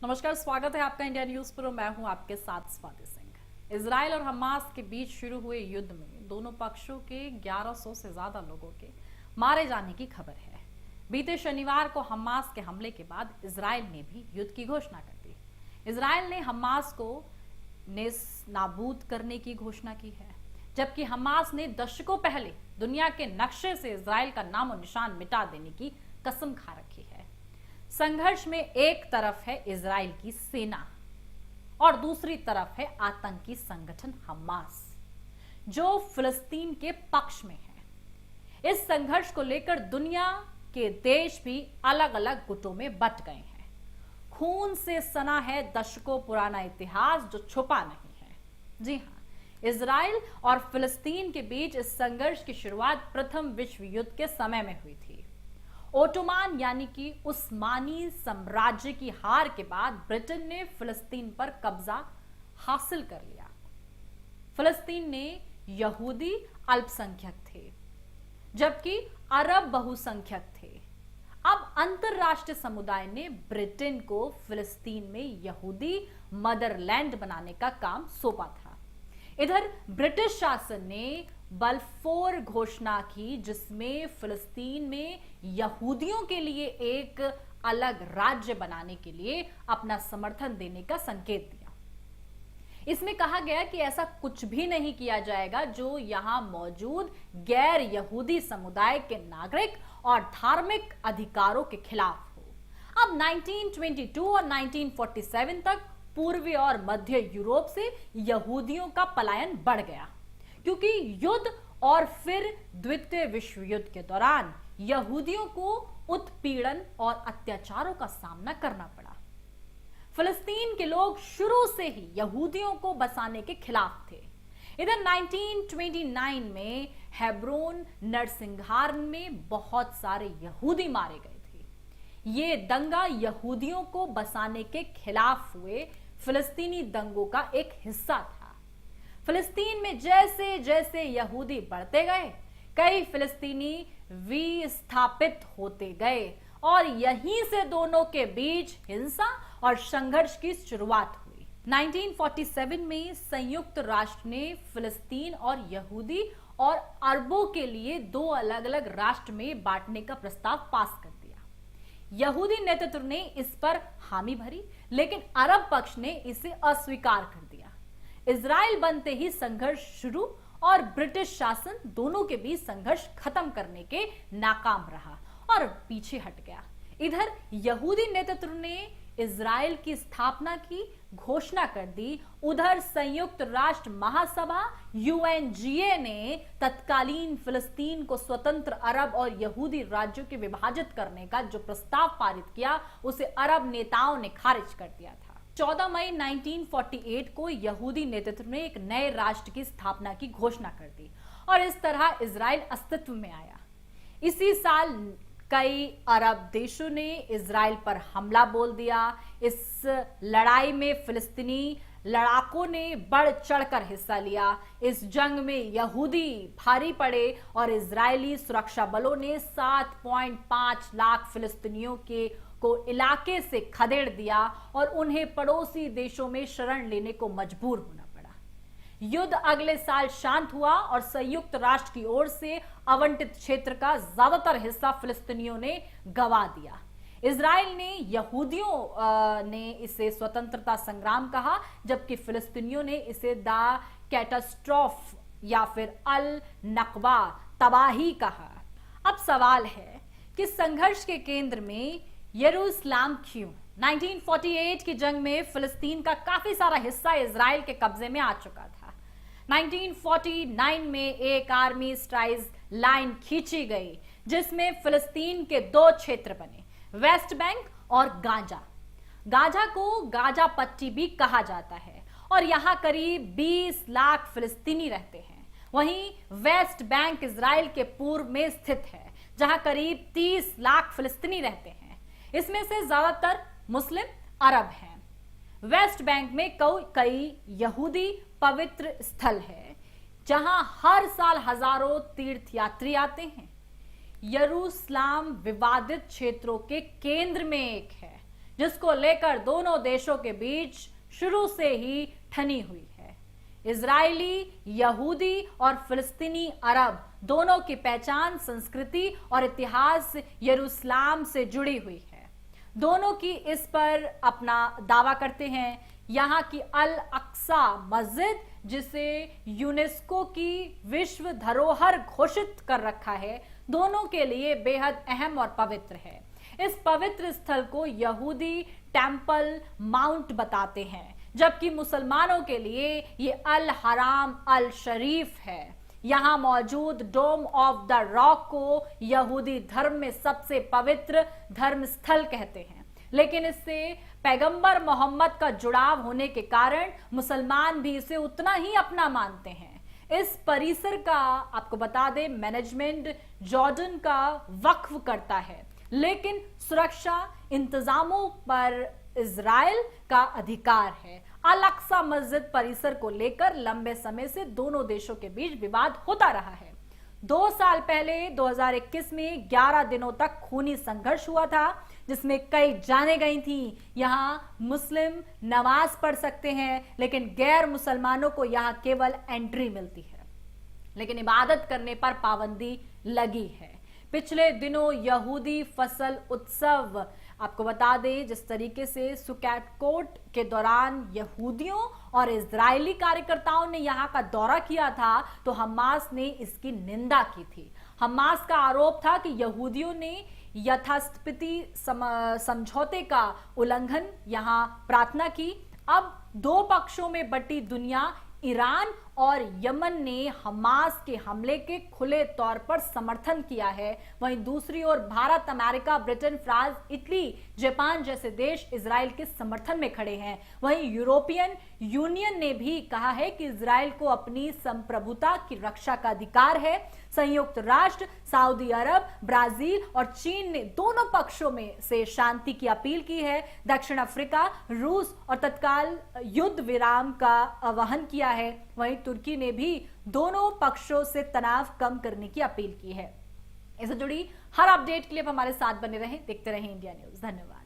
नमस्कार, स्वागत है आपका इंडिया न्यूज पर। मैं हूं आपके साथ स्वाति सिंह। इजराइल और हमास के बीच शुरू हुए युद्ध में दोनों पक्षों के 1100 से ज्यादा लोगों के मारे जाने की खबर है। बीते शनिवार को हमास के हमले के बाद इजराइल ने भी युद्ध की घोषणा कर दी। इजराइल ने हमास को नेस्तनाबूद करने की घोषणा की है, जबकि हमास ने दशकों पहले दुनिया के नक्शे से इजराइल का नामो निशान मिटा देने की कसम खा रखी है। संघर्ष में एक तरफ है इजराइल की सेना और दूसरी तरफ है आतंकी संगठन हमास, जो फिलिस्तीन के पक्ष में है। इस संघर्ष को लेकर दुनिया के देश भी अलग अलग गुटों में बंट गए हैं। खून से सना है दशकों पुराना इतिहास जो छुपा नहीं है। जी हाँ, इजराइल और फिलिस्तीन के बीच इस संघर्ष की शुरुआत प्रथम विश्व युद्ध के समय में हुई थी। ओटोमान यानी कि उस्मानी साम्राज्य की हार के बाद ब्रिटेन ने फिलिस्तीन पर कब्जा हासिल कर लिया। फिलिस्तीन में यहूदी अल्पसंख्यक थे, जबकि अरब बहुसंख्यक थे। अब अंतरराष्ट्रीय समुदाय ने ब्रिटेन को फिलिस्तीन में यहूदी मदरलैंड बनाने का काम सौंपा था। इधर ब्रिटिश शासन ने बल्फोर घोषणा की, जिसमें फिलिस्तीन में यहूदियों के लिए एक अलग राज्य बनाने के लिए अपना समर्थन देने का संकेत दिया। इसमें कहा गया कि ऐसा कुछ भी नहीं किया जाएगा जो यहां मौजूद गैर यहूदी समुदाय के नागरिक और धार्मिक अधिकारों के खिलाफ हो। अब 1922 और 1947 तक पूर्वी और मध्य यूरोप से यहूदियों का पलायन बढ़ गया, क्योंकि युद्ध और फिर द्वितीय विश्व युद्ध के दौरान यहूदियों को उत्पीड़न और अत्याचारों का सामना करना पड़ा। फिलिस्तीन के लोग शुरू से ही यहूदियों को बसाने के खिलाफ थे। इधर 1929 में हेब्रोन नरसंहार में बहुत सारे यहूदी मारे गए थे। ये दंगा यहूदियों को बसाने के खिलाफ हुए फिलिस्तीनी दंगों का एक हिस्सा था। फिलिस्तीन में जैसे जैसे यहूदी बढ़ते गए, कई फिलिस्तीनी विस्थापित होते गए और यहीं से दोनों के बीच हिंसा और संघर्ष की शुरुआत हुई। 1947 में संयुक्त राष्ट्र ने फिलिस्तीन और यहूदी और अरबों के लिए दो अलग अलग राष्ट्र में बांटने का प्रस्ताव पास कर दिया। यहूदी नेतृत्व ने इस पर हामी भरी, लेकिन अरब पक्ष ने इसे अस्वीकार कर दिया। इजराइल बनते ही संघर्ष शुरू और ब्रिटिश शासन दोनों के बीच संघर्ष खत्म करने के नाकाम रहा और पीछे हट गया। इधर यहूदी नेतृत्व ने इजराइल की स्थापना की घोषणा कर दी। उधर संयुक्त राष्ट्र महासभा UNGA ने तत्कालीन फिलिस्तीन को स्वतंत्र अरब और यहूदी राज्यों के विभाजित करने का जो प्रस्ताव पारित किया, उसे अरब नेताओं ने खारिज कर दिया था। 14 मई 1948 को यहूदी नेतृत्व ने एक नए राष्ट्र की स्थापना की घोषणा कर दी और इस तरह इजराइल अस्तित्व में आया। इसी साल कई अरब देशों ने इजराइल पर हमला बोल दिया। इस लड़ाई में फिलिस्तीनी लड़ाकों ने बढ़ चढ़कर हिस्सा लिया। इस जंग में यहूदी भारी पड़े और इजरायली सुरक्षा बलों ने 7.5 लाख फिलिस्तीनियों को इलाके से खदेड़ दिया और उन्हें पड़ोसी देशों में शरण लेने को मजबूर होना पड़ा। युद्ध अगले साल शांत हुआ और संयुक्त राष्ट्र की ओर से आवंटित क्षेत्र का ज्यादातर हिस्सा फिलिस्तीनियों ने गंवा दिया। इजराइल ने यहूदियों ने इसे स्वतंत्रता संग्राम कहा, जबकि फिलिस्तीनियों ने इसे द कैटास्ट्रोफ या फिर अल नकबा तबाही कहा। अब सवाल है कि संघर्ष के केंद्र में यरूशलेम क्यों? 1948 की जंग में फिलिस्तीन का काफी सारा हिस्सा इजराइल के कब्जे में आ चुका था। 1949 में एक आर्मी स्ट्राइक लाइन खींची गई, जिसमें फिलिस्तीन के दो क्षेत्र बने, वेस्ट बैंक और गाजा। गाजा को गाजा पट्टी भी कहा जाता है और यहाँ करीब 20 लाख फिलिस्तीनी रहते हैं। वहीं वेस्ट बैंक इजराइल के पूर्व में स्थित है, जहां करीब 30 लाख फिलिस्तीनी रहते हैं। इसमें से ज्यादातर मुस्लिम अरब हैं। वेस्ट बैंक में कई यहूदी पवित्र स्थल है, जहां हर साल हजारों तीर्थयात्री आते हैं। यरूशलेम विवादित क्षेत्रों के केंद्र में एक है, जिसको लेकर दोनों देशों के बीच शुरू से ही ठनी हुई है। इजरायली, यहूदी और फिलिस्तीनी अरब दोनों की पहचान, संस्कृति और इतिहास यरूशलेम से जुड़ी हुई है। दोनों की इस पर अपना दावा करते हैं। यहाँ की अल अक्सा मस्जिद, जिसे यूनेस्को की विश्व धरोहर घोषित कर रखा है, दोनों के लिए बेहद अहम और पवित्र है। इस पवित्र स्थल को यहूदी टेंपल माउंट बताते हैं, जबकि मुसलमानों के लिए ये अल हराम अल शरीफ है। यहां मौजूद डोम ऑफ द रॉक को यहूदी धर्म में सबसे पवित्र धर्म स्थल कहते हैं, लेकिन इससे पैगंबर मोहम्मद का जुड़ाव होने के कारण मुसलमान भी इसे उतना ही अपना मानते हैं। इस परिसर का आपको बता दें मैनेजमेंट जॉर्डन का वक्फ करता है, लेकिन सुरक्षा इंतजामों पर इजराइल का अधिकार है। अल अक्सा मस्जिद परिसर को लेकर लंबे समय से दोनों देशों के बीच विवाद होता रहा है। 2 साल पहले 2021 में 11 दिनों तक खूनी संघर्ष हुआ था, जिसमें कई जाने गई थी। यहां मुस्लिम नमाज पढ़ सकते हैं, लेकिन गैर मुसलमानों को यहां केवल एंट्री मिलती है, लेकिन इबादत करने पर पाबंदी लगी है। पिछले दिनों यहूदी फसल उत्सव, आपको बता दें, जिस तरीके से सुकैट के दौरान यहूदियों और इजरायली कार्यकर्ताओं ने यहां का दौरा किया था, तो हमास ने इसकी निंदा की थी। हमास का आरोप था कि यहूदियों ने यथास्थिति समझौते का उल्लंघन यहां प्रार्थना की। अब 2 पक्षों में बटी दुनिया, ईरान और यमन ने हमास के हमले के खुले तौर पर समर्थन किया है। वहीं दूसरी ओर Bharat, America, Britain, France, Italy, Japan जैसे देश इजराइल के समर्थन में खड़े हैं। वहीं यूरोपियन यूनियन ने भी कहा है कि इजराइल को अपनी संप्रभुता की रक्षा का अधिकार है। संयुक्त राष्ट्र, सऊदी अरब, ब्राजील और चीन ने दोनों पक्षों में से शांति की अपील की है। दक्षिण अफ्रीका, रूस और तत्काल युद्ध विराम का आह्वान किया है। वहीं तुर्की ने भी दोनों पक्षों से तनाव कम करने की अपील की है। इससे जुड़ी हर अपडेट के लिए आप हमारे साथ बने रहें, देखते रहें इंडिया न्यूज। धन्यवाद।